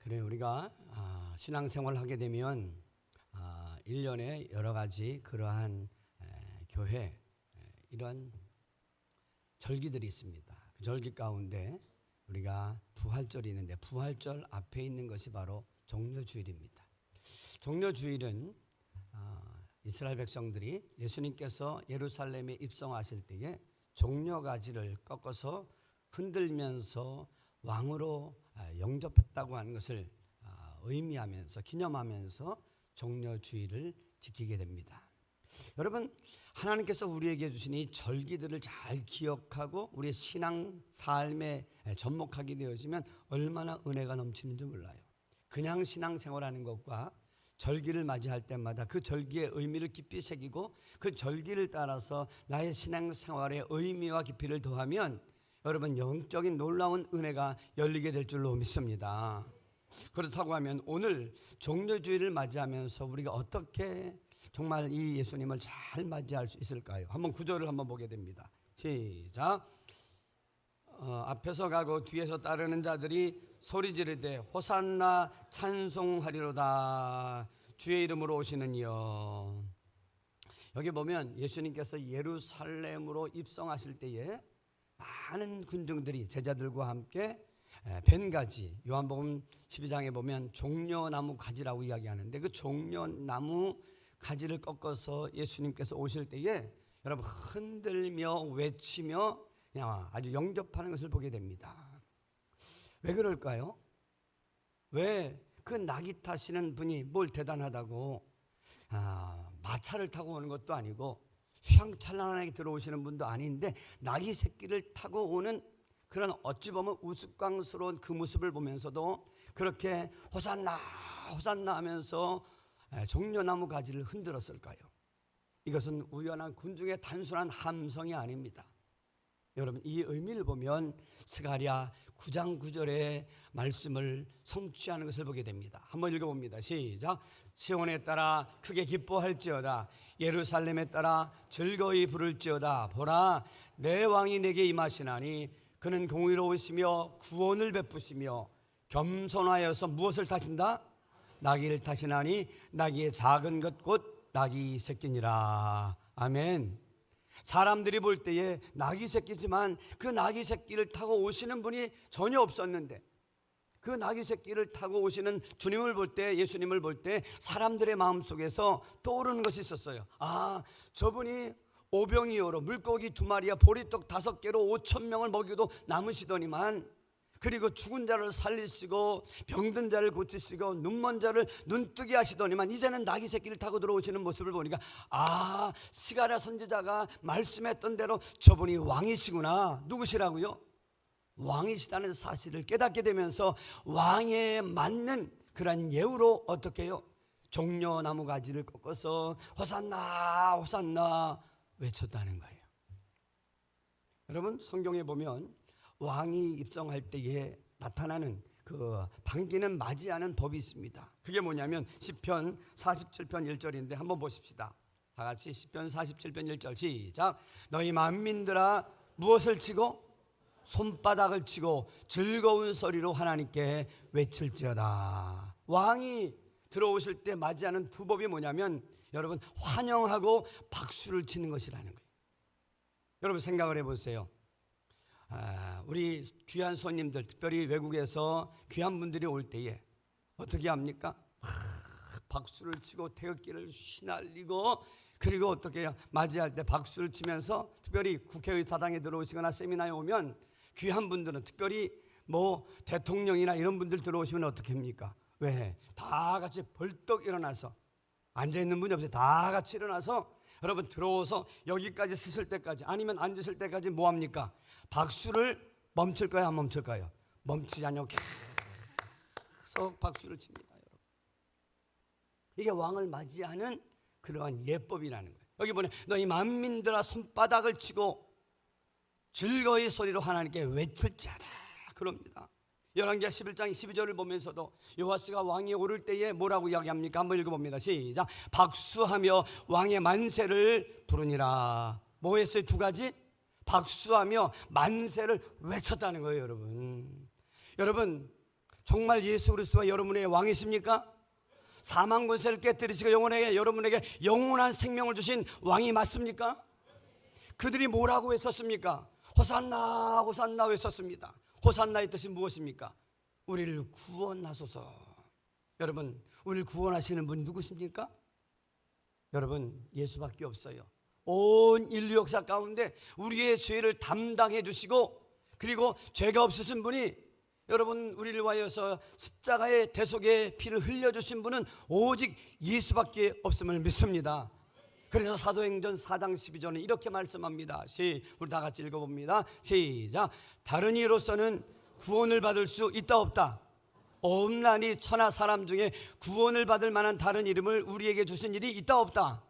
그래 우리가 신앙생활을 하게 되면 1년에 여러 가지 그러한 교회 이러한 절기들이 있습니다. 그 절기 가운데 우리가 부활절이 있는데 부활절 앞에 있는 것이 바로 종려주일입니다. 종려주일은 이스라엘 백성들이 예수님께서 예루살렘에 입성하실 때에 종려가지를 꺾어서 흔들면서 왕으로 영접했다고 하는 것을 의미하면서 기념하면서 종려주일을 지키게 됩니다. 여러분, 하나님께서 우리에게 주신 이 절기들을 잘 기억하고 우리의 신앙 삶에 접목하게 되어지면 얼마나 은혜가 넘치는지 몰라요. 그냥 신앙생활하는 것과 절기를 맞이할 때마다 그 절기의 의미를 깊이 새기고 그 절기를 따라서 나의 신앙생활의 의미와 깊이를 더하면 여러분 영적인 놀라운 은혜가 열리게 될 줄로 믿습니다. 그렇다고 하면 오늘 종려주일을 맞이하면서 우리가 어떻게 정말 이 예수님을 잘 맞이할 수 있을까요? 한번 구절을 한번 보게 됩니다. 시작. 앞에서 가고 뒤에서 따르는 자들이 소리 지르되 호산나 찬송하리로다 주의 이름으로 오시는 이여. 여기 보면 예수님께서 예루살렘으로 입성하실 때에 많은 군중들이 제자들과 함께 벤가지, 요한복음 12장에 보면 종려나무 가지라고 이야기하는데 그 종려나무 가지를 꺾어서 예수님께서 오실 때에 여러분 흔들며 외치며 그냥 아주 영접하는 것을 보게 됩니다. 왜 그럴까요? 왜 그 나귀 타시는 분이 뭘 대단하다고 마차를 타고 오는 것도 아니고 휘황찬란하게 들어오시는 분도 아닌데 나귀 새끼를 타고 오는 그런 어찌 보면 우스꽝스러운 그 모습을 보면서도 그렇게 호산나 호산나 하면서 종려나무 가지를 흔들었을까요? 이것은 우연한 군중의 단순한 함성이 아닙니다. 여러분 이 의미를 보면 스가랴 9장 9절의 말씀을 성취하는 것을 보게 됩니다. 한번 읽어봅니다. 시작. 시온에 따라 크게 기뻐할지어다 예루살렘에 따라 즐거이 부를지어다 보라 내 왕이 내게 임하시나니 그는 공의로우시며 구원을 베푸시며 겸손하여서 무엇을 타신다? 나귀를 타시나니 나귀의 작은 것 곧 나귀 새끼니라. 아멘. 사람들이 볼 때에 나귀 새끼지만 그 나귀 새끼를 타고 오시는 분이 전혀 없었는데 그 나귀 새끼를 타고 오시는 주님을 볼 때 예수님을 볼 때 사람들의 마음속에서 떠오르는 것이 있었어요. 저분이 오병이어로 물고기 2마리와 보리떡 5개로 5,000명을 먹여도 남으시더니만 그리고 죽은 자를 살리시고 병든 자를 고치시고 눈먼 자를 눈뜨게 하시더니만 이제는 나귀 새끼를 타고 들어오시는 모습을 보니까 스가랴 선지자가 말씀했던 대로 저분이 왕이시구나. 누구시라고요? 왕이시다는 사실을 깨닫게 되면서 왕에 맞는 그런 예우로 어떻게 해요? 종려나무 가지를 꺾어서 호산나 호산나 외쳤다는 거예요. 여러분 성경에 보면 왕이 입성할 때에 나타나는 그 반기는 맞이하는 법이 있습니다. 그게 뭐냐면 시편 47편 1절인데 한번 보십시다. 다 같이 시편 47편 1절 시작. 너희 만민들아 무엇을 치고 손바닥을 치고 즐거운 소리로 하나님께 외칠지어다. 왕이 들어오실 때 맞이하는 두 법이 뭐냐면 여러분 환영하고 박수를 치는 것이라는 거예요. 여러분 생각을 해보세요. 우리 귀한 손님들 특별히 외국에서 귀한 분들이 올 때에 어떻게 합니까? 박수를 치고 태극기를 휘날리고 그리고 어떻게 해요? 맞이할 때 박수를 치면서 특별히 국회의사당에 들어오시거나 세미나에 오면 귀한 분들은 특별히 뭐 대통령이나 이런 분들 들어오시면 어떻게 합니까? 왜? 다 같이 벌떡 일어나서 앉아있는 분이 없어요. 다 같이 일어나서 여러분 들어오서 여기까지 쓰실 때까지 아니면 앉으실 때까지 뭐 합니까? 박수를 멈출까요? 안 멈출까요? 멈추지 않냐고 계속 박수를 칩니다. 여러분. 이게 왕을 맞이하는 그러한 예법이라는 거예요. 여기 보내 너희 만민들아 손바닥을 치고 즐거이 소리로 하나님께 외칠지어다 그럽니다. 열왕기하 11장 12절을 보면서도 요아스가 왕이 오를 때에 뭐라고 이야기합니까? 한번 읽어봅니다. 시작. 박수하며 왕의 만세를 부르니라. 뭐 했어요? 두 가지? 박수하며 만세를 외쳤다는 거예요. 여러분 정말 예수 그리스도가 여러분의 왕이십니까? 사망 권세를 깨뜨리시고 여러분에게 영원한 생명을 주신 왕이 맞습니까? 그들이 뭐라고 외쳤습니까? 호산나 호산나 외쳤습니다. 호산나의 뜻이 무엇입니까? 우리를 구원하소서. 여러분, 우리를 구원하시는 분 누구십니까? 여러분, 예수밖에 없어요. 온 인류 역사 가운데 우리의 죄를 담당해 주시고, 그리고 죄가 없으신 분이, 여러분, 우리를 위하여서 십자가의 대속의 피를 흘려주신 분은 오직 예수밖에 없음을 믿습니다. 그래서 사도행전 4장 12절은 이렇게 말씀합니다. 우리 다 같이 읽어봅니다. 시작. 다른 이로서는 구원을 받을 수 있다 없다? 없나니 천하 사람 중에 구원을 받을 만한 다른 이름을 우리에게 주신 일이 있다 없다?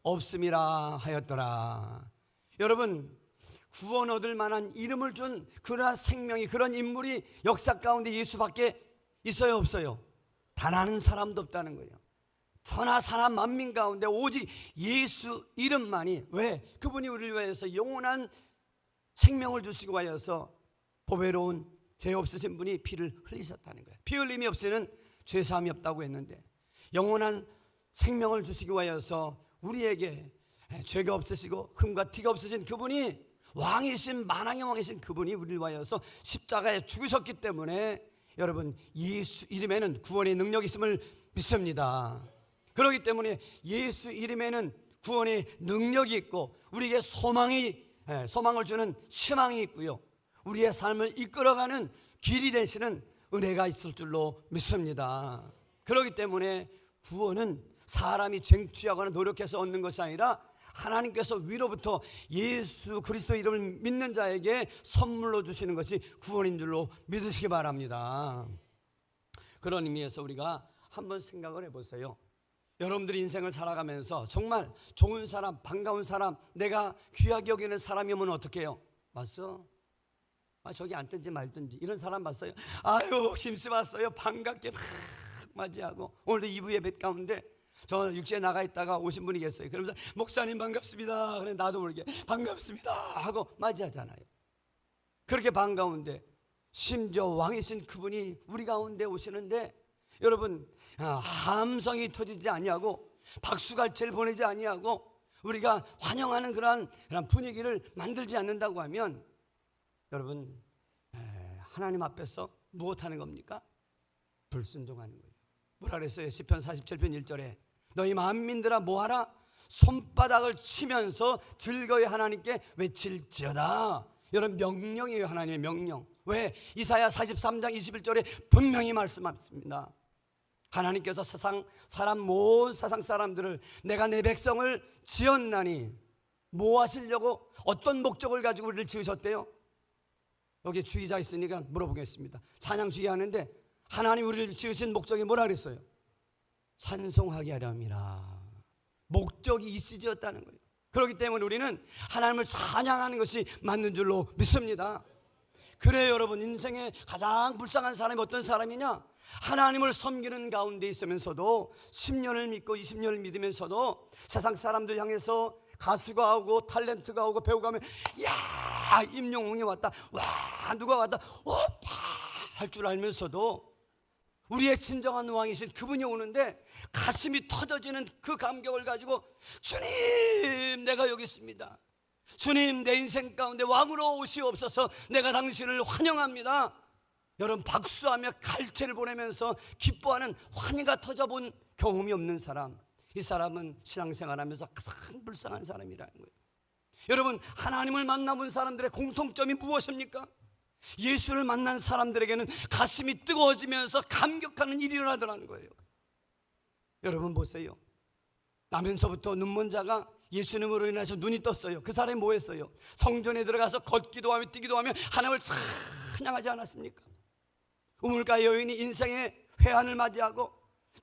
없음이라 하였더라. 여러분, 구원 얻을 만한 이름을 준 그러한 생명이, 그런 인물이 역사 가운데 예수밖에 있어요 없어요? 단 한 사람도 없다는 거예요. 천하 사람 만민 가운데 오직 예수 이름만이, 왜? 그분이 우리를 위해서 영원한 생명을 주시고 하여서 보배로운 죄 없으신 분이 피를 흘리셨다는 거예요. 피 흘림이 없이는 죄 사함이 없다고 했는데, 영원한 생명을 주시기 위하여서 우리에게 죄가 없으시고 흠과 티가 없으신 그분이, 왕이신 만왕의 왕이신 그분이 우리를 위하여서 십자가에 죽으셨기 때문에 여러분, 예수 이름에는 구원의 능력이 있음을 믿습니다. 그렇기 때문에 예수 이름에는 구원의 능력이 있고, 우리에게 소망을 주는 희망이 있고요, 우리의 삶을 이끌어가는 길이 되시는 은혜가 있을 줄로 믿습니다. 그렇기 때문에 구원은 사람이 쟁취하거나 노력해서 얻는 것이 아니라 하나님께서 위로부터 예수 그리스도 이름을 믿는 자에게 선물로 주시는 것이 구원인 줄로 믿으시기 바랍니다. 그런 의미에서 우리가 한번 생각을 해보세요. 여러분들이 인생을 살아가면서 정말 좋은 사람, 반가운 사람, 내가 귀하게 여기는 사람이면 어떻게 해요? 맞어? 저기 앉든지 말든지 이런 사람 봤어요? 아유, 김씨 왔어요. 반갑게 막 맞이하고, 오늘도 2부 예배 가운데 저 육지에 나가 있다가 오신 분이 계세요. 그러면서 목사님 반갑습니다. 그래, 나도 모르게 반갑습니다 하고 맞이하잖아요. 그렇게 반가운데 심지어 왕이신 그분이 우리 가운데 오시는데, 여러분, 함성이 터지지 아니하고 박수갈채를 보내지 아니하고 우리가 환영하는 그런 분위기를 만들지 않는다고 하면, 여러분, 하나님 앞에서 무엇하는 겁니까? 불순종하는 거예요. 뭐라 그랬어요? 시편 47편 1절에 너희 만민들아 뭐하라? 손바닥을 치면서 즐거이 하나님께 외칠지어다. 여러분, 명령이에요. 하나님의 명령. 왜? 이사야 43장 21절에 분명히 말씀하셨습니다. 하나님께서 온 세상 사람들을 내가 내 백성을 지었나니, 뭐 하시려고, 어떤 목적을 가지고 우리를 지으셨대요? 여기 주의자 있으니까 물어보겠습니다. 찬양 주의하는데 하나님 우리를 지으신 목적이 뭐라 그랬어요? 찬송하게 하렴이라. 목적이 있으셨다는 거예요. 그렇기 때문에 우리는 하나님을 찬양하는 것이 맞는 줄로 믿습니다. 그래요, 여러분. 인생에 가장 불쌍한 사람이 어떤 사람이냐? 하나님을 섬기는 가운데 있으면서도 10년을 믿고 20년을 믿으면서도 세상 사람들 향해서 가수가 오고 탤런트가 오고 배우가 오면, 야, 임영웅이 왔다, 와, 누가 왔다, 오빠 할 줄 알면서도 우리의 진정한 왕이신 그분이 오는데 가슴이 터져지는 그 감격을 가지고, 주님, 내가 여기 있습니다. 주님, 내 인생 가운데 왕으로 오시옵소서. 내가 당신을 환영합니다. 여러분, 박수하며 갈채를 보내면서 기뻐하는 환희가 터져본 경험이 없는 사람, 이 사람은 신앙생활하면서 가장 불쌍한 사람이라는 거예요. 여러분, 하나님을 만나본 사람들의 공통점이 무엇입니까? 예수를 만난 사람들에게는 가슴이 뜨거워지면서 감격하는 일이 일어나더라는 거예요. 여러분 보세요. 나면서부터 눈먼 자가 예수님으로 인해서 눈이 떴어요. 그 사람이 뭐 했어요? 성전에 들어가서 걷기도 하며 뛰기도 하며 하나님을 찬양하지 않았습니까? 우물가 여인이 인생의 회한을 맞이하고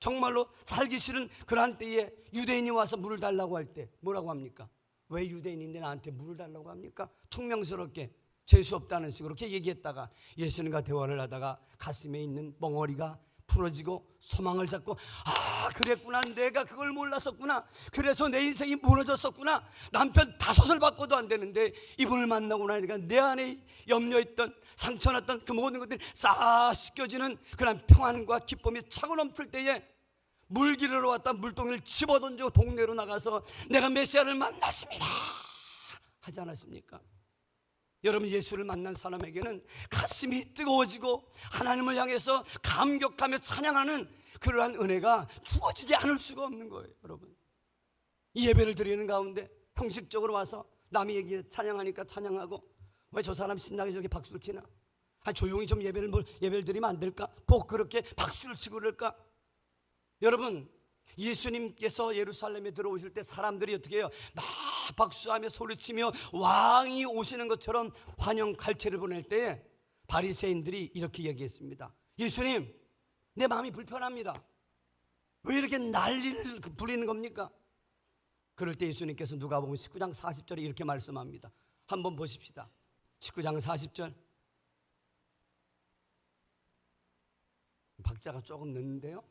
정말로 살기 싫은 그러한 때에 유대인이 와서 물을 달라고 할 때 뭐라고 합니까? 왜 유대인인데 나한테 물을 달라고 합니까? 퉁명스럽게 재수 없다는 식으로 그렇게 얘기했다가 예수님과 대화를 하다가 가슴에 있는 멍어리가 부러지고 소망을 잡고, 아 그랬구나, 내가 그걸 몰랐었구나, 그래서 내 인생이 무너졌었구나, 남편 5을 바꿔도 안 되는데 이분을 만나고 나니까 내 안에 염려했던 상처났던 그 모든 것들이 싹 씻겨지는 그런 평안과 기쁨이 차고 넘칠 때에 물기르러 왔다 물동이를 집어던지고 동네로 나가서 내가 메시아를 만났습니다 하지 않았습니까? 여러분, 예수를 만난 사람에게는 가슴이 뜨거워지고 하나님을 향해서 감격하며 찬양하는 그러한 은혜가 주어지지 않을 수가 없는 거예요. 여러분, 이 예배를 드리는 가운데 형식적으로 와서 남이 얘기 찬양하니까 찬양하고, 왜 저 사람 신나게 저렇게 박수를 치나, 조용히 좀 예배를 드리면 안 될까, 꼭 그렇게 박수를 치고 그럴까? 여러분, 예수님께서 예루살렘에 들어오실 때 사람들이 어떻게 해요? 막 박수하며 소리치며 왕이 오시는 것처럼 환영 칼퇴를 보낼 때에 바리새인들이 이렇게 얘기했습니다. 예수님, 내 마음이 불편합니다. 왜 이렇게 난리를 부리는 겁니까? 그럴 때 예수님께서 누가복음 19장 40절에 이렇게 말씀합니다. 한번 보십시다. 19장 40절. 박자가 조금 늦는데요.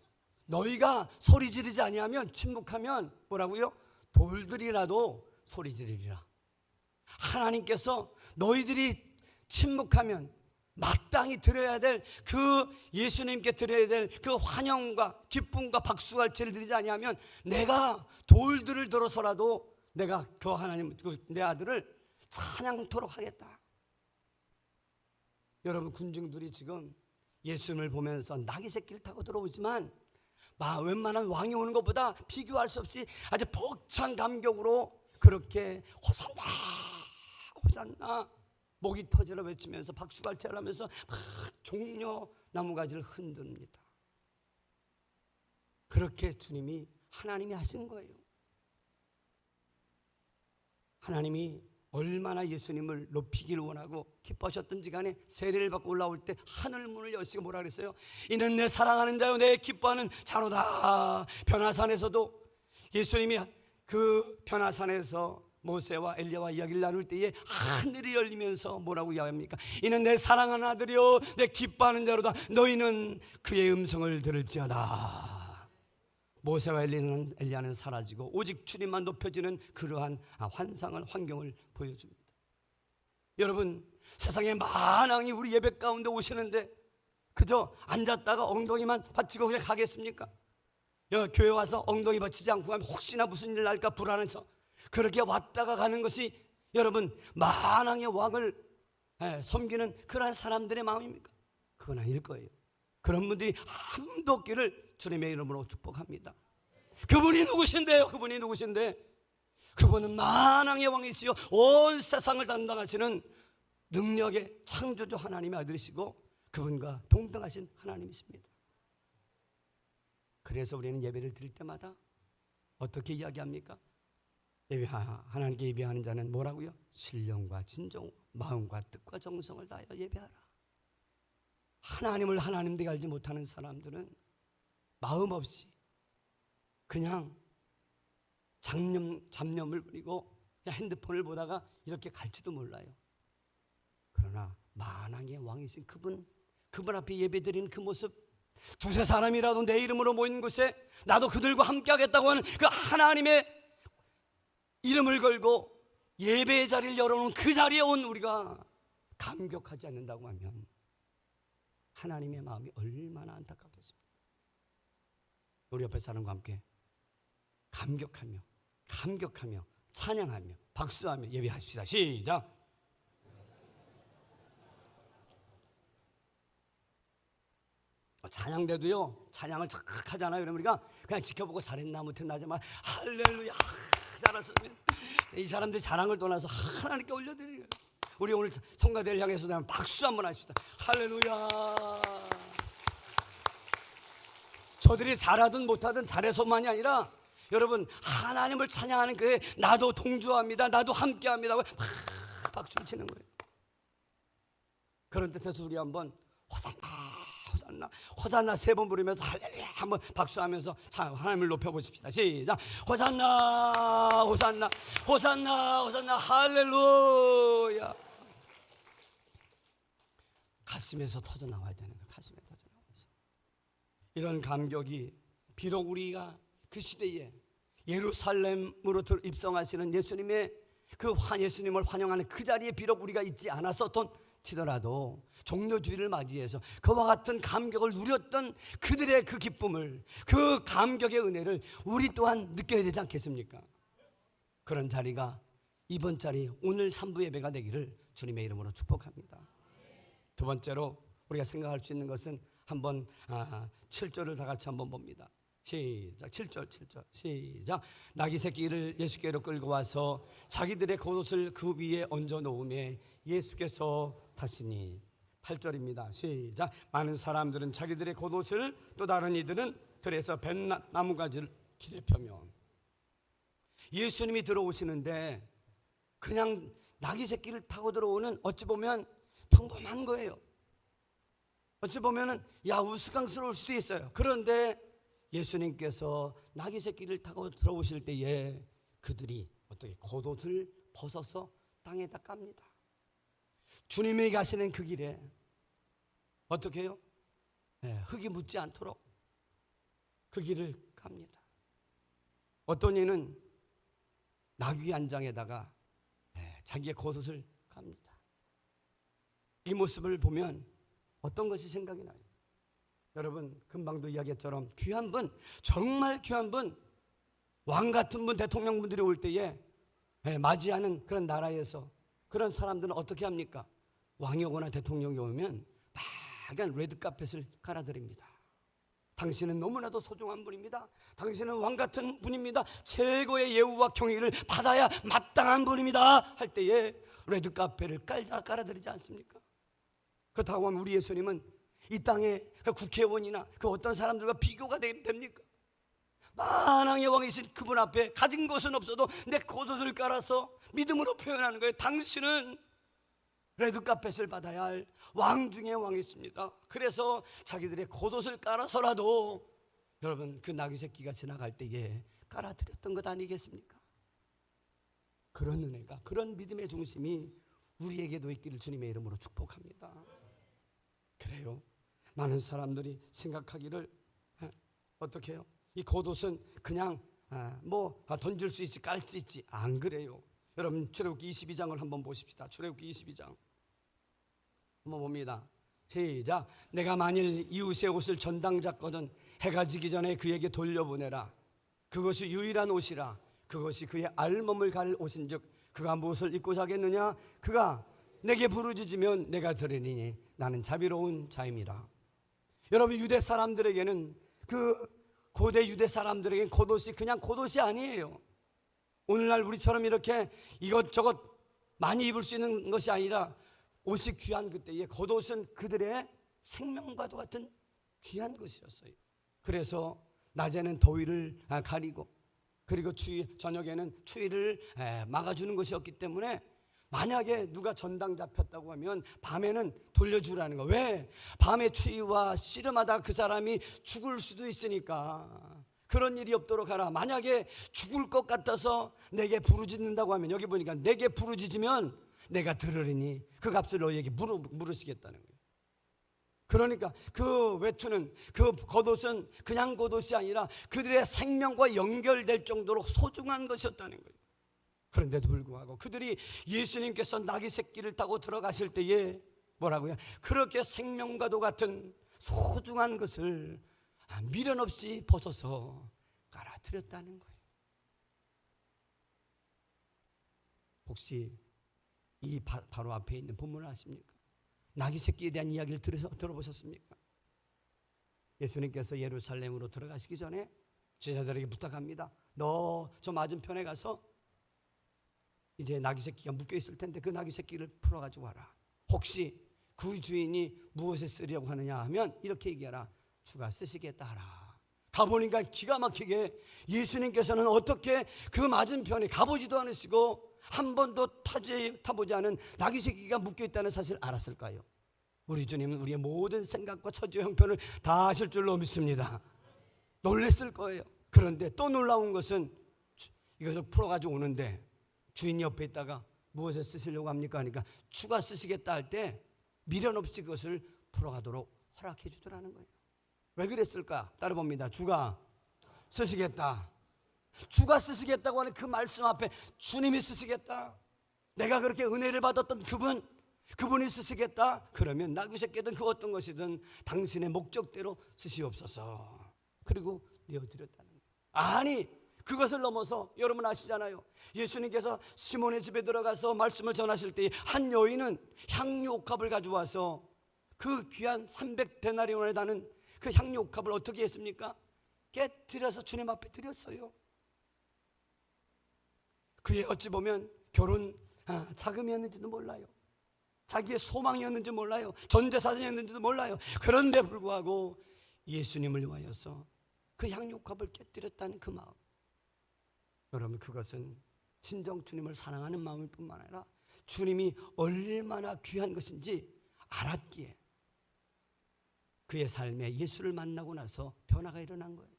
너희가 소리 지르지 아니하면, 침묵하면 뭐라고요? 돌들이라도 소리 지르리라. 하나님께서 너희들이 침묵하면 마땅히 드려야 될 그 예수님께 드려야 될 그 환영과 기쁨과 박수갈채를 드리지 아니하면 내가 돌들을 들어서라도 내가 그 하나님, 내 아들을 찬양토록 하겠다. 여러분, 군중들이 지금 예수님을 보면서 나귀 새끼를 타고 들어오지만 웬만한 왕이 오는 것보다 비교할 수 없이 아주 벅찬 감격으로 그렇게 호산나 호산나 목이 터지라 외치면서 박수갈채를 하면서 막 종려 나무가지를 흔듭니다. 그렇게 주님이, 하나님이 하신 거예요. 하나님이 얼마나 예수님을 높이기를 원하고 기뻐하셨던지 간에 세례를 받고 올라올 때 하늘 문을 여시고 뭐라 그랬어요? 이는 내 사랑하는 자요 내 기뻐하는 자로다. 변화산에서도 예수님이 그 변화산에서 모세와 엘리야와 이야기를 나눌 때에 하늘이 열리면서 뭐라고 이야기합니까? 이는 내 사랑하는 아들이요 내 기뻐하는 자로다. 너희는 그의 음성을 들을지어다. 모세와 엘리야는 사라지고 오직 주님만 높여지는 그러한 환상을, 환경을 보여줍니다. 여러분, 세상에 많은 왕이 우리 예배 가운데 오시는데 그저 앉았다가 엉덩이만 받치고 그냥 가겠습니까? 교회 와서 엉덩이 받치지 않고 가면 혹시나 무슨 일 날까 불안해서 그렇게 왔다가 가는 것이 여러분 만왕의 왕을 섬기는 그러한 사람들의 마음입니까? 그건 아닐 거예요. 그런 분들이 한도 없기를 주님의 이름으로 축복합니다. 그분이 누구신데요? 그분이 누구신데? 그분은 만왕의 왕이시요 온 세상을 담당하시는 능력의 창조주 하나님의 아들이시고 그분과 동등하신 하나님이십니다. 그래서 우리는 예배를 드릴 때마다 어떻게 이야기합니까? 하나님께 예배하는 자는 뭐라고요? 신령과 진정, 마음과 뜻과 정성을 다하여 예배하라. 하나님을 하나님 되게 알지 못하는 사람들은 마음 없이 그냥 잡념을 부리고 그냥 핸드폰을 보다가 이렇게 갈지도 몰라요. 그러나 만왕의 왕이신 그분 앞에 예배드리는 그 모습, 두세 사람이라도 내 이름으로 모인 곳에 나도 그들과 함께 하겠다고 하는 그 하나님의 이름을 걸고 예배의 자리를 열어놓은 그 자리에 온 우리가 감격하지 않는다고 하면 하나님의 마음이 얼마나 안타깝겠습니까? 우리 옆에 사람과 함께 감격하며 찬양하며 박수하며 예배하십시다. 시작. 찬양대도요, 찬양을 착 하잖아요. 그러면 우리가 그냥 지켜보고 잘했나 못했나 하지만 할렐루야 잘했으면 이 사람들이 자랑을 떠나서 하나님께 올려드리는 거예요. 우리 오늘 성가대를 향해서 박수 한번 하십시다. 할렐루야. 저들이 잘하든 못하든 잘해서만이 아니라 여러분 하나님을 찬양하는 그에 나도 동조합니다, 나도 함께합니다 막 박수를 치는 거예요. 그런 뜻에서 우리 한번 호산나 3번 부르면서 할렐루야 한번 박수하면서 하나님을 높여보십시다. 시작. 호산나 호산나 호산나 호산나 할렐루야. 가슴에서 터져나와야 되는 거예요. 가슴에 터져나와서 이런 감격이 비록 우리가 그 시대에 예루살렘으로 입성하시는 예수님의 예수님을 환영하는 그 자리에 비록 우리가 있지 않았었던 치더라도 종료주의를 맞이해서 그와 같은 감격을 누렸던 그들의 그 기쁨을, 그 감격의 은혜를 우리 또한 느껴야 되지 않겠습니까? 그런 자리가 이번 자리 오늘 3부 예배가 되기를 주님의 이름으로 축복합니다. 두 번째로 우리가 생각할 수 있는 것은 한번 7절을 다 같이 한번 봅니다. 시작. 7절 시작. 나귀 새끼를 예수께로 끌고 와서 자기들의 겉옷을 그 위에 얹어 놓음에 예수께서 타시니. 8절입니다. 시작. 많은 사람들은 자기들의 겉옷을, 또 다른 이들은 들에서 벤 나무가지를 길에 펴며. 예수님이 들어오시는데 그냥 나귀 새끼를 타고 들어오는, 어찌 보면 평범한 거예요. 어찌 보면 우스꽝스러울 수도 있어요. 그런데 예수님께서 나귀 새끼를 타고 들어오실 때에 그들이 어떻게 겉옷을 벗어서 땅에다 깝니다. 주님이 가시는 그 길에 어떻게 해요? 흙이 묻지 않도록 그 길을 갑니다. 어떤 이는 나귀 한 장에다가 자기의 겉옷을 갑니다. 이 모습을 보면 어떤 것이 생각이 나요? 여러분, 금방도 이야기했처럼 귀한 분, 정말 귀한 분, 왕 같은 분, 대통령분들이 올 때에 맞이하는 그런 나라에서 그런 사람들은 어떻게 합니까? 왕이 오거나 대통령이 오면 빨간 레드카펫을 깔아드립니다. 당신은 너무나도 소중한 분입니다. 당신은 왕 같은 분입니다. 최고의 예우와 경의를 받아야 마땅한 분입니다. 할 때에 레드카펫을 깔아드리지 않습니까? 그렇다고 하면 우리 예수님은 이 땅에 그 국회의원이나 그 어떤 사람들과 비교가 됩니까? 만왕의 왕이신 그분 앞에 가진 것은 없어도 내 겉옷을 깔아서 믿음으로 표현하는 거예요. 당신은 레드카펫을 받아야 할 왕 중의 왕이십니다. 그래서 자기들의 겉옷을 깔아서라도 여러분 그 나귀 새끼가 지나갈 때에 깔아드렸던 것 아니겠습니까? 그런 은혜가, 그런 믿음의 중심이 우리에게도 있기를 주님의 이름으로 축복합니다. 그래요. 많은 사람들이 생각하기를 어떻게 해요? 이 겉옷은 그냥 던질 수 있지, 깔 수 있지. 안 그래요. 여러분 출애굽기 22장을 한번 보십시다. 출애굽기 22장 한번 봅니다. 시작. 내가 만일 이웃의 옷을 전당 잡거든 해가 지기 전에 그에게 돌려보내라. 그것이 유일한 옷이라. 그것이 그의 알몸을 가릴 옷인즉 그가 무엇을 입고 자겠느냐? 그가 내게 부르짖으면 내가 들으리니 나는 자비로운 자임이라. 여러분 유대 사람들에게는, 그 고대 유대 사람들에게는 겉옷이 그냥 겉옷이 아니에요. 오늘날 우리처럼 이렇게 이것저것 많이 입을 수 있는 것이 아니라 옷이 귀한 그때의 겉옷은 그들의 생명과도 같은 귀한 것이었어요. 그래서 낮에는 더위를 가리고, 그리고 저녁에는 추위를 막아주는 것이었기 때문에 만약에 누가 전당 잡혔다고 하면 밤에는 돌려주라는 거. 왜? 밤에 추위와 씨름하다 그 사람이 죽을 수도 있으니까 그런 일이 없도록 하라. 만약에 죽을 것 같아서 내게 부르짖는다고 하면, 여기 보니까 내게 부르짖으면 내가 들으리니 그 값을 너희에게 물으시겠다는 거예요. 그러니까 그 외투는, 그 겉옷은 그냥 겉옷이 아니라 그들의 생명과 연결될 정도로 소중한 것이었다는 거예요. 그런데도 불구하고 그들이 예수님께서 나귀 새끼를 타고 들어가실 때에 뭐라고요? 그렇게 생명과도 같은 소중한 것을 미련 없이 벗어서 깔아드렸다는 거예요. 혹시 이 바로 앞에 있는 본문을 아십니까? 나귀 새끼에 대한 이야기를 들어보셨습니까? 예수님께서 예루살렘으로 들어가시기 전에 제자들에게 부탁합니다. 너 저 맞은편에 가서 이제 나귀 새끼가 묶여 있을 텐데 그 나귀 새끼를 풀어가지고 와라. 혹시 그 주인이 무엇에 쓰려고 하느냐 하면 이렇게 얘기하라. 주가 쓰시겠다 하라. 가보니까 기가 막히게 예수님께서는 어떻게 그 맞은편에 가보지도 않으시고 한 번도 타보지 않은 나귀 새끼가 묶여있다는 사실을 알았을까요? 우리 주님은 우리의 모든 생각과 처지와 형편을 다 아실 줄로 믿습니다. 놀랬을 거예요. 그런데 또 놀라운 것은 이것을 풀어가지고 오는데 주인 옆에 있다가 무엇에 쓰시려고 합니까? 하니까 주가 쓰시겠다 할 때 미련 없이 그것을 풀어가도록 허락해 주더라는 거예요. 왜 그랬을까? 따라봅니다. 주가 쓰시겠다. 주가 쓰시겠다고 하는 그 말씀 앞에 주님이 쓰시겠다. 내가 그렇게 은혜를 받았던 그분이 쓰시겠다. 그러면 나귀새끼든 그 어떤 것이든 당신의 목적대로 쓰시옵소서. 그리고 내어드렸다는 거예요. 아니, 그것을 넘어서 여러분 아시잖아요. 예수님께서 시몬의 집에 들어가서 말씀을 전하실 때 한 여인은 향유 옥합을 가져와서 그 귀한 300데나리온에 다는 그 향유 옥합을 어떻게 했습니까? 깨뜨려서 주님 앞에 드렸어요. 그의 어찌 보면 결혼 자금이었는지도 몰라요. 자기의 소망이었는지 몰라요. 전재산이었는지도 몰라요. 그런데 불구하고 예수님을 위하여서 그 향유컵을 깨뜨렸다는 그 마음, 여러분 그것은 진정 주님을 사랑하는 마음일 뿐만 아니라 주님이 얼마나 귀한 것인지 알았기에 그의 삶에 예수를 만나고 나서 변화가 일어난 거예요.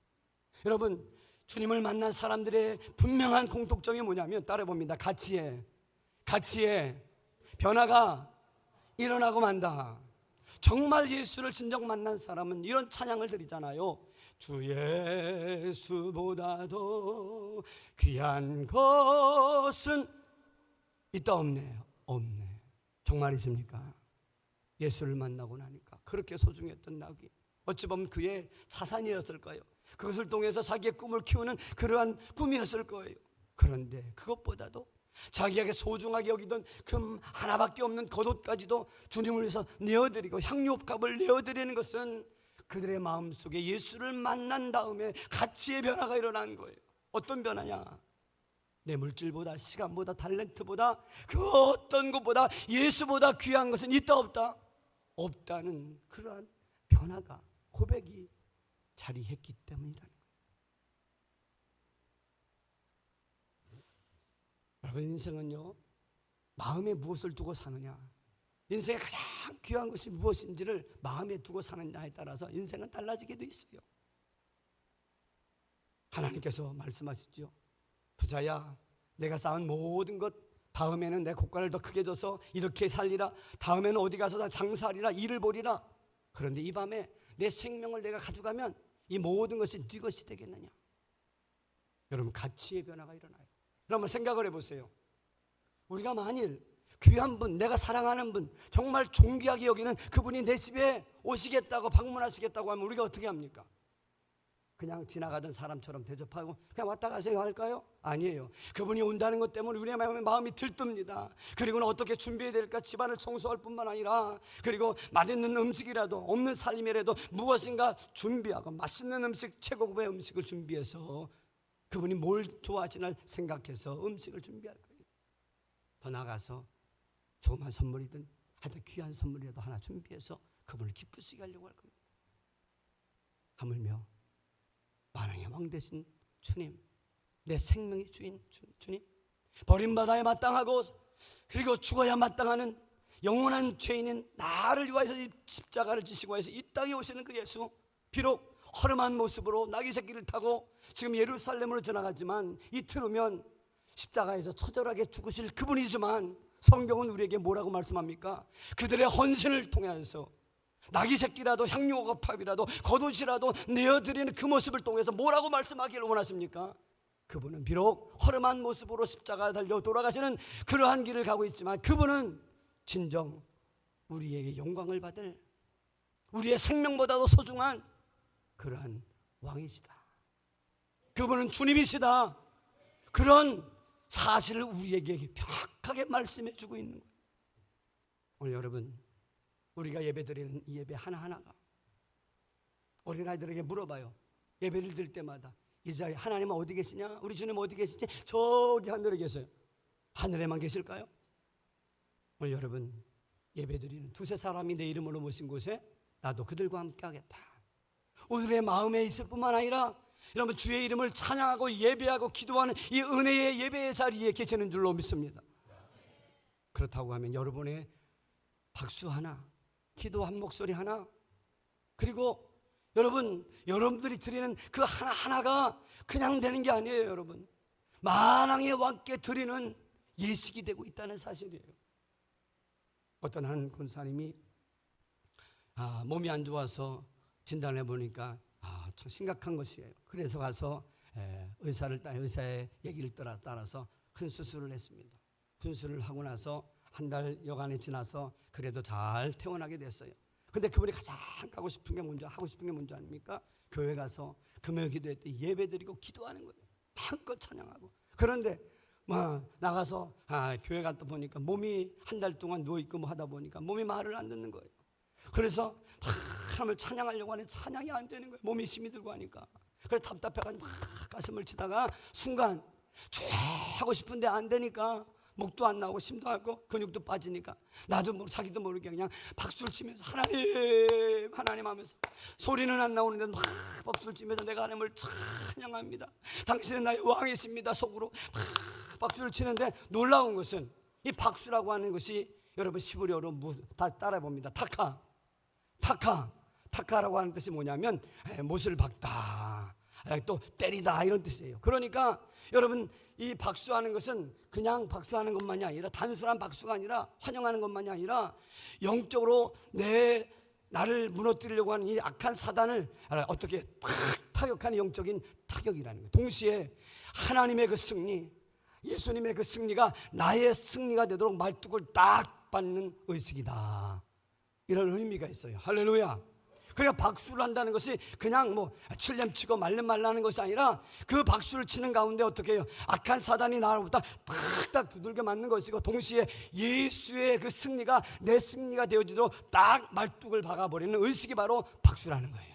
여러분, 주님을 만난 사람들의 분명한 공통점이 뭐냐면 따라봅니다. 가치에 변화가 일어나고 만다. 정말 예수를 진정 만난 사람은 이런 찬양을 드리잖아요. 주 예수보다도 귀한 것은 있다 없네? 없네. 정말이십니까? 예수를 만나고 나니까 그렇게 소중했던 나귀, 어찌 보면 그의 자산이었을 거예요. 그것을 통해서 자기의 꿈을 키우는 그러한 꿈이었을 거예요. 그런데 그것보다도 자기에게 소중하게 여기던 금 하나밖에 없는 겉옷까지도 주님을 위해서 내어드리고 향유값을 내어드리는 것은 그들의 마음속에 예수를 만난 다음에 가치의 변화가 일어난 거예요. 어떤 변화냐? 내 물질보다 시간보다 탤런트보다 그 어떤 것보다 예수보다 귀한 것은 있다 없다? 없다는 그러한 변화가, 고백이 자리했기 때문이라는 거예요. 여러분, 인생은요, 마음에 무엇을 두고 사느냐, 인생의 가장 귀한 것이 무엇인지를 마음에 두고 사느냐에 따라서 인생은 달라지게 돼 있어요. 하나님께서 말씀하시죠. 부자야, 내가 쌓은 모든 것 다음에는 내 곡간을 더 크게 줘서 이렇게 살리라. 다음에는 어디 가서 다 장사하리라, 일을 벌이라. 그런데 이 밤에 내 생명을 내가 가져가면 이 모든 것이 네 것이 되겠느냐? 여러분, 가치의 변화가 일어나요. 여러분 생각을 해보세요. 우리가 만일 귀한 분, 내가 사랑하는 분, 정말 존귀하게 여기는 그분이 내 집에 오시겠다고, 방문하시겠다고 하면 우리가 어떻게 합니까? 그냥 지나가던 사람처럼 대접하고 그냥 왔다 가세요 할까요? 아니에요. 그분이 온다는 것 때문에 우리의 마음이 들뜹니다. 그리고는 어떻게 준비해야 될까? 집안을 청소할 뿐만 아니라, 그리고 맛있는 음식이라도, 없는 살림이라도 무엇인가 준비하고 맛있는 음식, 최고급의 음식을 준비해서 그분이 뭘 좋아하시나 생각해서 음식을 준비할 거예요. 더 나아가서 조그만 선물이든 하여튼 귀한 선물이라도 하나 준비해서 그분을 기쁘시게 하려고 할 겁니다. 하물며 만왕의 왕 되신 주님, 내 생명의 주인 주님, 버림받아야 마땅하고 그리고 죽어야 마땅하는 영원한 죄인인 나를 위하여서 이 십자가를 지시고 해서 이 땅에 오시는 그 예수, 비록 허름한 모습으로 나귀 새끼를 타고 지금 예루살렘으로 지나가지만 이틀 후면 십자가에서 처절하게 죽으실 그분이지만 성경은 우리에게 뭐라고 말씀합니까? 그들의 헌신을 통해서 나귀 새끼라도 향유옥합이라도 겉옷이라도 내어드리는 그 모습을 통해서 뭐라고 말씀하기를 원하십니까? 그분은 비록 허름한 모습으로 십자가에 달려 돌아가시는 그러한 길을 가고 있지만 그분은 진정 우리에게 영광을 받을, 우리의 생명보다도 소중한 그러한 왕이시다. 그분은 주님이시다. 그런 사실을 우리에게 명확하게 말씀해 주고 있는 거예요. 오늘 여러분, 우리가 예배드리는 이 예배 하나하나가, 어린아이들에게 물어봐요. 예배를 드릴 때마다 이 자리에 하나님은 어디 계시냐? 우리 주님 어디 계시지? 저기 하늘에 계세요. 하늘에만 계실까요? 오늘 여러분, 예배드리는 두세 사람이 내 이름으로 모신 곳에 나도 그들과 함께 하겠다. 우리의 마음에 있을 뿐만 아니라 여러분, 주의 이름을 찬양하고 예배하고 기도하는 이 은혜의 예배의 자리에 계시는 줄로 믿습니다. 그렇다고 하면 여러분의 박수 하나, 기도 한 목소리 하나, 그리고 여러분들이 드리는 그 하나하나가 그냥 되는 게 아니에요. 여러분, 만왕의 왕께 드리는 예식이 되고 있다는 사실이에요. 어떤 한 군사님이 몸이 안 좋아서 진단해 보니까 참 심각한 것이에요. 그래서 가서 의사의 얘기를 따라서 큰 수술을 했습니다. 수술을 하고 나서 한 달 여간에 지나서 그래도 잘 퇴원하게 됐어요. 근데 그분이 가장 하고 싶은 게 뭔지 아닙니까? 교회 가서 금요 기도회 때 예배 드리고 기도하는 거예요. 마음껏 찬양하고. 그런데 나가서 교회 갔다 보니까 몸이 한 달 동안 누워있고 하다 보니까 몸이 말을 안 듣는 거예요. 그래서 하나님을 찬양하려고 하는데 찬양이 안 되는 거예요. 몸이 힘이 들고 하니까. 그래서 답답해가지고 막 가슴을 치다가 순간 쭉 하고 싶은데 안 되니까 목도 안 나오고 심도 안 나고 근육도 빠지니까 자기도 모르게 그냥 박수를 치면서 하나님 하면서 소리는 안 나오는데 막 박수를 치면서 내가 하나님을 찬양합니다. 당신은 나의 왕이십니다. 속으로 막 박수를 치는데 놀라운 것은 이 박수라고 하는 것이 여러분 히브리어로 다 따라해봅니다. 타카라고 하는 뜻이 뭐냐면 못을 박다, 또 때리다 이런 뜻이에요. 그러니까 여러분 이 박수하는 것은 그냥 박수하는 것만이 아니라 단순한 박수가 아니라 환영하는 것만이 아니라 영적으로 나를 무너뜨리려고 하는 이 악한 사단을 어떻게 타격하는 영적인 타격이라는 거예요. 동시에 하나님의 그 승리, 예수님의 그 승리가 나의 승리가 되도록 말뚝을 딱 받는 의식이다, 이런 의미가 있어요. 할렐루야. 그러니까 박수를 한다는 것이 그냥 칠렘 치고 말렘 말라는 것이 아니라 그 박수를 치는 가운데 어떻게 해요? 악한 사단이 나로부터 탁탁 두들겨 맞는 것이고 동시에 예수의 그 승리가 내 승리가 되어지도록 딱 말뚝을 박아버리는 의식이 바로 박수라는 거예요.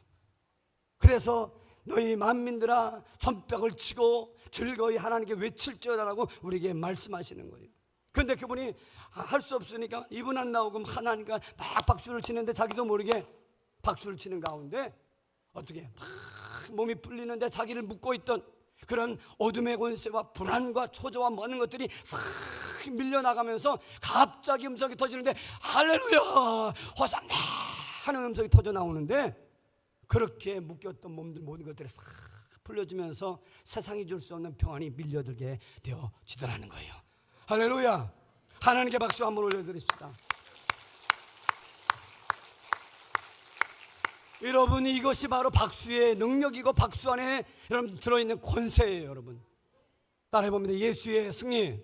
그래서 너희 만민들아 손뼉을 치고 즐거이 하나님께 외칠지어다라고 우리에게 말씀하시는 거예요. 그런데 그분이 할 수 없으니까 입은 안 나오고 하나니까 막 박수를 치는데 자기도 모르게 박수를 치는 가운데 어떻게 막 몸이 풀리는데 자기를 묶고 있던 그런 어둠의 권세와 불안과 초조와 많은 것들이 싹 밀려나가면서 갑자기 음성이 터지는데 할렐루야 호산나 하는 음성이 터져 나오는데 그렇게 묶였던 몸들 모든 것들이 싹 풀려지면서 세상이 줄 수 없는 평안이 밀려들게 되어지더라는 거예요. 할렐루야. 하나님께 박수 한번 올려드립시다. 여러분 이것이 바로 박수의 능력이고 박수 안에 여러분 들어있는 권세예요. 여러분 따라해봅니다. 예수의 승리,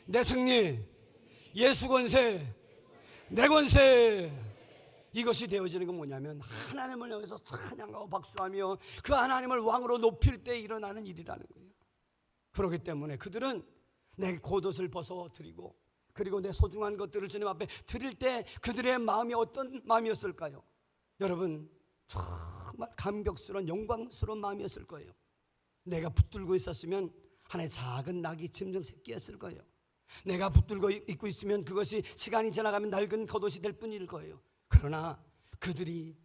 내 승리, 예수 권세, 내 권세. 이것이 되어지는 건 뭐냐면 하나님을 향해서 찬양하고 박수하며 그 하나님을 왕으로 높일 때 일어나는 일이라는 거예요. 그렇기 때문에 그들은 내 겉옷을 벗어드리고 그리고 내 소중한 것들을 주님 앞에 드릴 때 그들의 마음이 어떤 마음이었을까요? 여러분 정말 감격스러운 영광스러운 마음이었을 거예요. 내가 붙들고 있었으면 하나의 작은 낙이 짐승 새끼였을 거예요. 내가 붙들고 있고 있으면 그것이 시간이 지나가면 낡은 겉옷이 될 뿐일 거예요. 그러나 그들이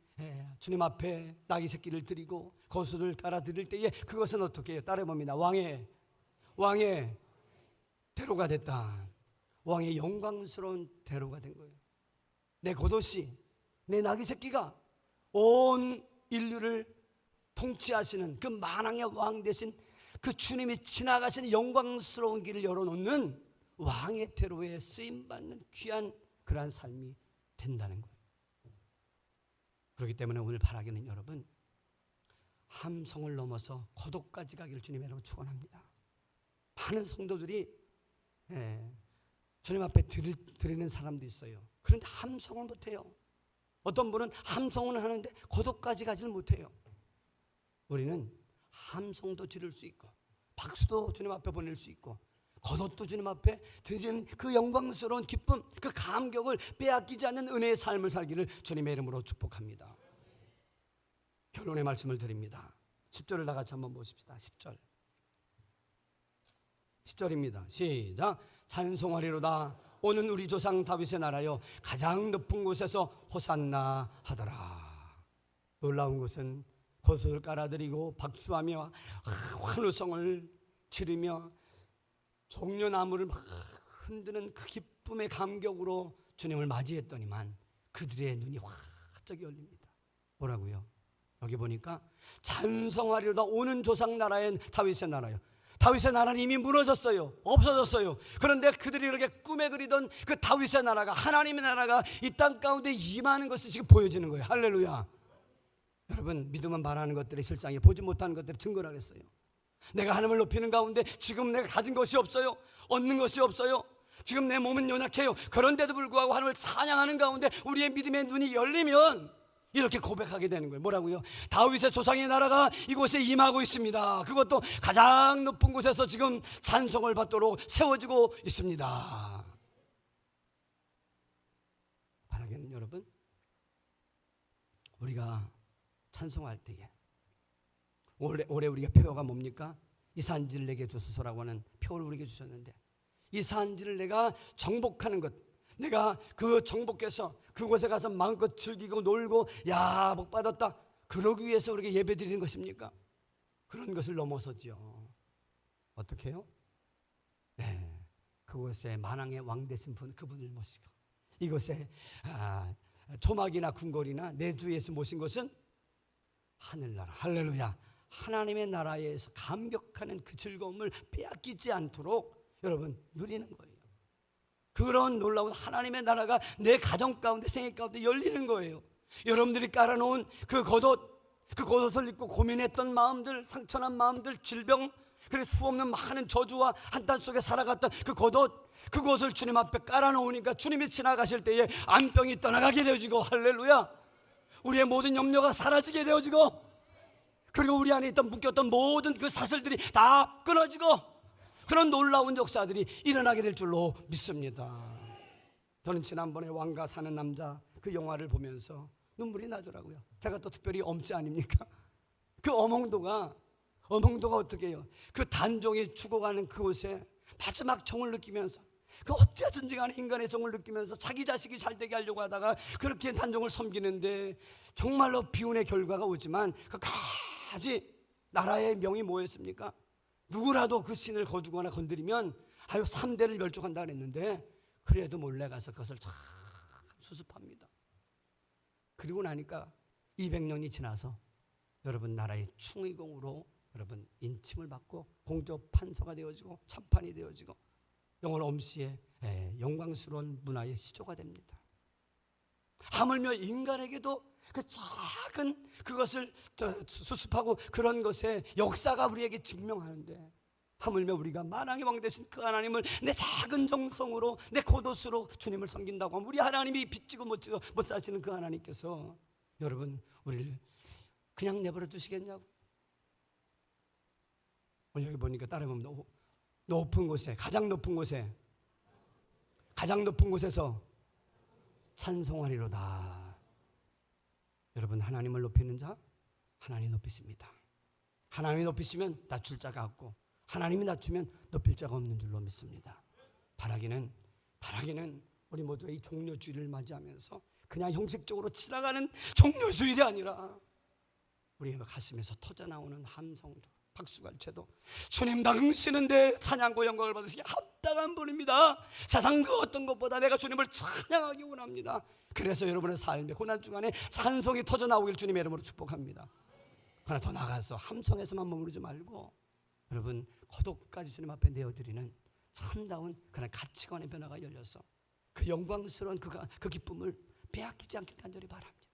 주님 앞에 낙이 새끼를 드리고 겉옷을 깔아 드릴 때에 그것은 어떻게 해요? 따라해봅니다. 왕의 대로가 됐다. 왕의 영광스러운 대로가 된 거예요. 내 겉옷이, 내 낙이 새끼가 온 인류를 통치하시는 그 만왕의 왕 되신 그 주님이 지나가시는 영광스러운 길을 열어놓는 왕의 대로에 쓰임받는 귀한 그러한 삶이 된다는 거예요. 그렇기 때문에 오늘 바라기는 여러분 함성을 넘어서 고독까지 가기를 주님으로 축원합니다. 많은 성도들이 주님 앞에 드리는 사람도 있어요. 그런데 함성을 못해요. 어떤 분은 함성은 하는데 고독까지 가지를 못해요. 우리는 함성도 지를 수 있고 박수도 주님 앞에 보낼 수 있고 겉옷도 주님 앞에 드리는 그 영광스러운 기쁨, 그 감격을 빼앗기지 않는 은혜의 삶을 살기를 주님의 이름으로 축복합니다. 결론의 말씀을 드립니다. 10절을 다 같이 한번 보십시다. 10절입니다. 시작. 찬송하리로다. 오는 우리 조상 다윗의 나라여 가장 높은 곳에서 호산나 하더라. 놀라운 것은 겉옷을 깔아드리고 박수하며 환호성을 지르며 종려나무를 막 흔드는 그 기쁨의 감격으로 주님을 맞이했더니만 그들의 눈이 화쩍 열립니다. 뭐라고요? 여기 보니까 찬송하리로다. 오는 조상 나라엔 다윗의 나라요. 다윗의 나라는 이미 무너졌어요. 없어졌어요. 그런데 그들이 이렇게 꿈에 그리던 그 다윗의 나라가, 하나님의 나라가 이 땅 가운데 임하는 것이 지금 보여지는 거예요. 할렐루야. 여러분, 믿음은 말하는 것들이 실상에 보지 못하는 것들이 증거라 그랬어요. 내가 하나님을 높이는 가운데 지금 내가 가진 것이 없어요. 얻는 것이 없어요. 지금 내 몸은 연약해요. 그런데도 불구하고 하나님을 찬양하는 가운데 우리의 믿음의 눈이 열리면 이렇게 고백하게 되는 거예요. 뭐라고요? 다윗의 조상의 나라가 이곳에 임하고 있습니다. 그것도 가장 높은 곳에서 지금 찬송을 받도록 세워지고 있습니다. 바라기는 여러분, 우리가 찬송할 때에 올해 우리가 표어가 뭡니까? 이 산지를 내게 주소서라고 하는 표를 우리에게 주셨는데, 이 산지를 내가 정복하는 것, 내가 그 정복해서 그곳에 가서 마음껏 즐기고 놀고 야 복 받았다 그러기 위해서 우리에게 예배 드리는 것입니까? 그런 것을 넘어서죠. 어떻게 해요? 네, 그곳에 만왕의 왕 되신 분, 그분을 모시고 이곳에 초막이나 궁궐이나 내주에서 모신 것은 하늘나라, 할렐루야, 하나님의 나라에서 감격하는 그 즐거움을 빼앗기지 않도록 여러분 누리는 거예요. 그런 놀라운 하나님의 나라가 내 가정 가운데, 생애 가운데 열리는 거예요. 여러분들이 깔아놓은 그 겉옷을 입고 고민했던 마음들, 상처난 마음들, 질병, 그리고 수없는 많은 저주와 한탄 속에 살아갔던 그 겉옷, 그것을 주님 앞에 깔아놓으니까 주님이 지나가실 때에 안병이 떠나가게 되어지고, 할렐루야, 우리의 모든 염려가 사라지게 되어지고, 그리고 우리 안에 있던 묶였던 모든 그 사슬들이 다 끊어지고, 그런 놀라운 역사들이 일어나게 될 줄로 믿습니다. 저는 지난번에 왕가 사는 남자 그 영화를 보면서 눈물이 나더라고요. 제가 또 특별히 엄지 아닙니까? 그 어몽도가 어떻게 해요? 그 단종이 죽어가는 그곳에 마지막 정을 느끼면서, 그 어찌하든지 간에 인간의 정을 느끼면서 자기 자식이 잘 되게 하려고 하다가 그렇게 단종을 섬기는데 정말로 비운의 결과가 오지만 그까지 나라의 명이 뭐였습니까? 누구라도 그 신을 거두거나 건드리면 3대를 멸종한다 그랬는데, 그래도 몰래 가서 그것을 참 수습합니다. 그리고 나니까 200년이 지나서 여러분 나라의 충의공으로 여러분 인침을 받고 공적 판서가 되어지고 참판이 되어지고 영원 엄씨의 영광스러운 문화의 시조가 됩니다. 하물며 인간에게도 그 작은 그것을 수습하고 그런 것의 역사가 우리에게 증명하는데, 하물며 우리가 만왕의 왕 되신 그 하나님을 내 작은 정성으로, 내 겉옷으로 주님을 섬긴다고 하면, 우리 하나님이 빚지고 못 사시는 그 하나님께서 여러분 우리를 그냥 내버려 두시겠냐고. 오늘 여기 보니까 따라해보면 높은 곳에, 가장 높은 곳에서 찬송하리로다. 여러분, 하나님을 높이는 자 하나님 높이십니다. 하나님이 높이시면 낮출 자가 없고, 하나님이 낮추면 높일 자가 없는 줄로 믿습니다. 바라기는 우리 모두가 이 종료주일을 맞이하면서 그냥 형식적으로 지나가는 종료주일이 아니라 우리의 가슴에서 터져나오는 함성도, 박수갈채도 주님 당신은데 찬양과 영광을 받으시기 합당한 분입니다. 세상 그 어떤 것보다 내가 주님을 찬양하기 원합니다. 그래서 여러분의 삶의 고난 중간에 찬송이 터져나오길 주님의 이름으로 축복합니다. 그러나 더 나아가서 함성에서만 머무르지 말고 여러분 고독까지 주님 앞에 내어드리는 참다운 그런 가치관의 변화가 열려서 그 영광스러운 그 기쁨을 빼앗기지 않길 간절히 바랍니다.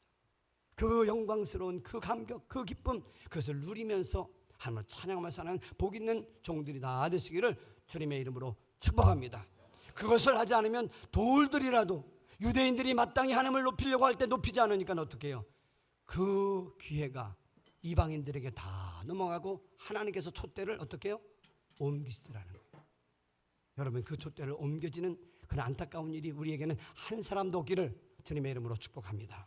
그 영광스러운 그 감격, 그 기쁨, 그것을 누리면서 하나님을 찬양하며 사는 복 있는 종들이 다 되시기를 주님의 이름으로 축복합니다. 그것을 하지 않으면 돌들이라도, 유대인들이 마땅히 하나님을 높이려고 할 때 높이지 않으니까 어떻게 해요? 그 기회가 이방인들에게 다 넘어가고 하나님께서 촛대를 어떻게 해요? 옮기시더라는 거예요. 여러분, 그 촛대를 옮겨지는 그런 안타까운 일이 우리에게는 한 사람도 없기를 주님의 이름으로 축복합니다.